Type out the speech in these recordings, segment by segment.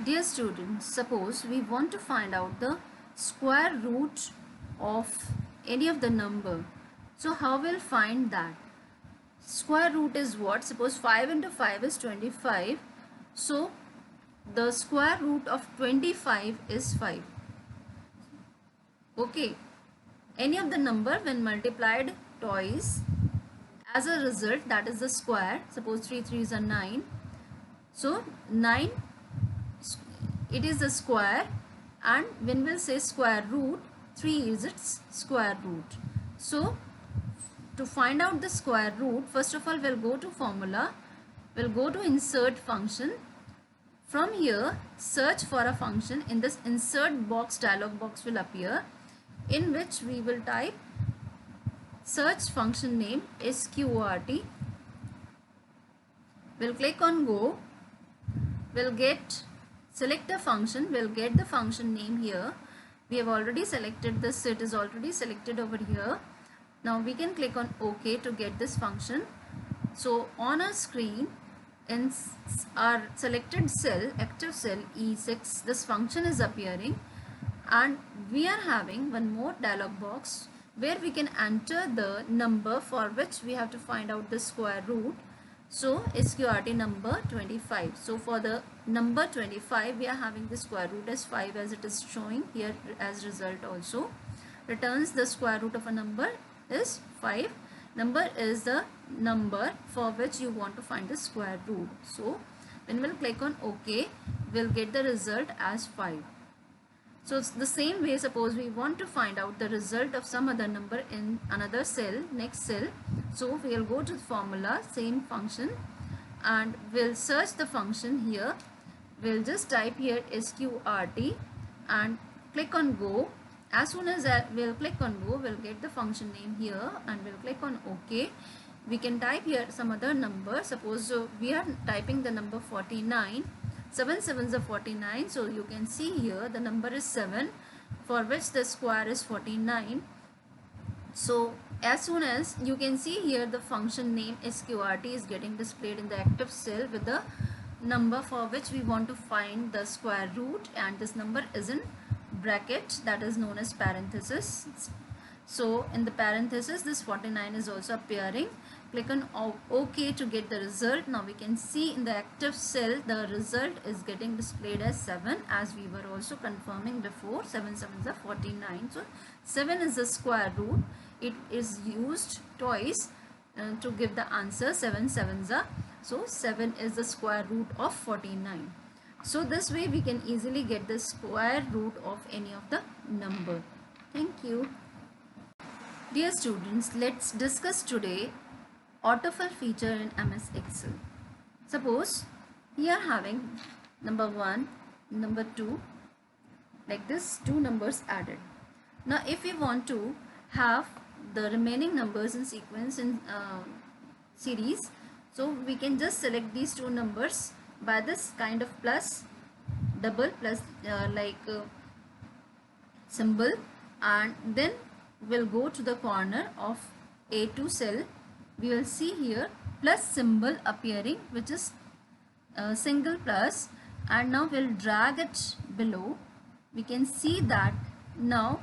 Dear students, suppose we want to find out the square root of any of the number. So how we'll find that? Square root is what? Suppose 5 into 5 is 25. So the square root of 25 is 5. Okay. Any of the number when multiplied twice, as a result, that is the square. Suppose 3 3s are 9. So 9, it is the square, and when we'll say square root, 3 is its square root. So to find out the square root, first of all we'll go to formula, we'll go to insert function. From here, search for a function. In this insert box, dialog box will appear, in which we will type search function name sqrt. We'll click on go. We'll get select a function. We'll get the function name here. We have already selected this. It is already selected over here. Now we can click on OK to get this function. So on our screen, in our selected cell, active cell E6, this function is appearing, and we are having one more dialog box where we can enter the number for which we have to find out the square root. So sqrt number 25. So for the number 25, we are having the square root as 5, as it is showing here as result. Also returns the square root of a number is 5. Number is the number for which you want to find the square root. So when we'll click on OK, we'll get the result as 5. So it's the same way, suppose we want to find out the result of some other number in another cell, next cell. So we'll go to the formula, same function, and we'll search the function here. We'll just type here sqrt and click on go. As soon as we'll click on go, we'll get the function name here, and we'll click on OK. We can type here some other number. Suppose we are typing the number 49. 7 7s are 49. So you can see here the number is 7, for which the square is 49. So as soon as you can see here, the function name sqrt is getting displayed in the active cell with the number for which we want to find the square root, and this number is in bracket, that is known as parenthesis. So in the parenthesis, this 49 is also appearing. Click on OK to get the result. Now we can see in the active cell the result is getting displayed as 7, as we were also confirming before. 7 7s are 49. So 7 is the square root. It is used twice to give the answer. 7 7s are. So 7 is the square root of 49. So this way we can easily get the square root of any of the number. Thank you. Dear students, let's discuss today autofill feature in MS Excel. Suppose we are having number 1, number 2, like this, two numbers added. Now if we want to have the remaining numbers in sequence in series, so we can just select these two numbers by this kind of plus, double plus symbol, and then we'll go to the corner of A2 cell. We will see here plus symbol appearing, which is single plus, and now we'll drag it below. We can see that now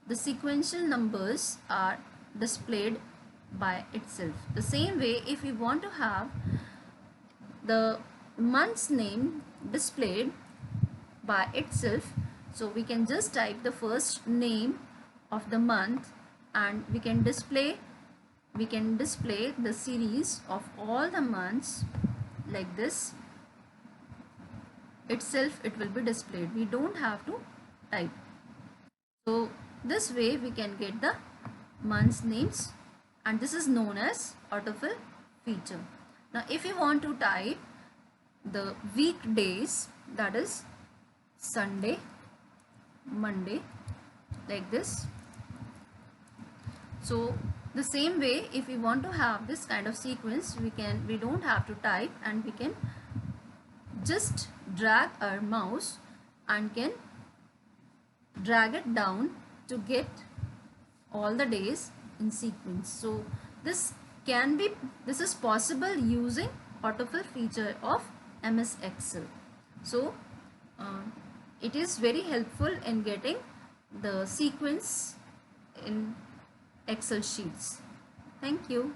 the sequential numbers are displayed by itself. The same way, if we want to have the month's name displayed by itself, so we can just type the first name of the month, and we can display the series of all the months like this. Itself it will be displayed. We don't have to type. So this way we can get the month's names, and this is known as autofill feature. Now if you want to type the weekdays, that is Sunday, Monday, like this. So the same way, if we want to have this kind of sequence, we don't have to type, and we can just drag our mouse and can drag it down to get all the days in sequence. So this is possible using autofill feature of MS Excel. So it is very helpful in getting the sequence in Excel sheets. Thank you.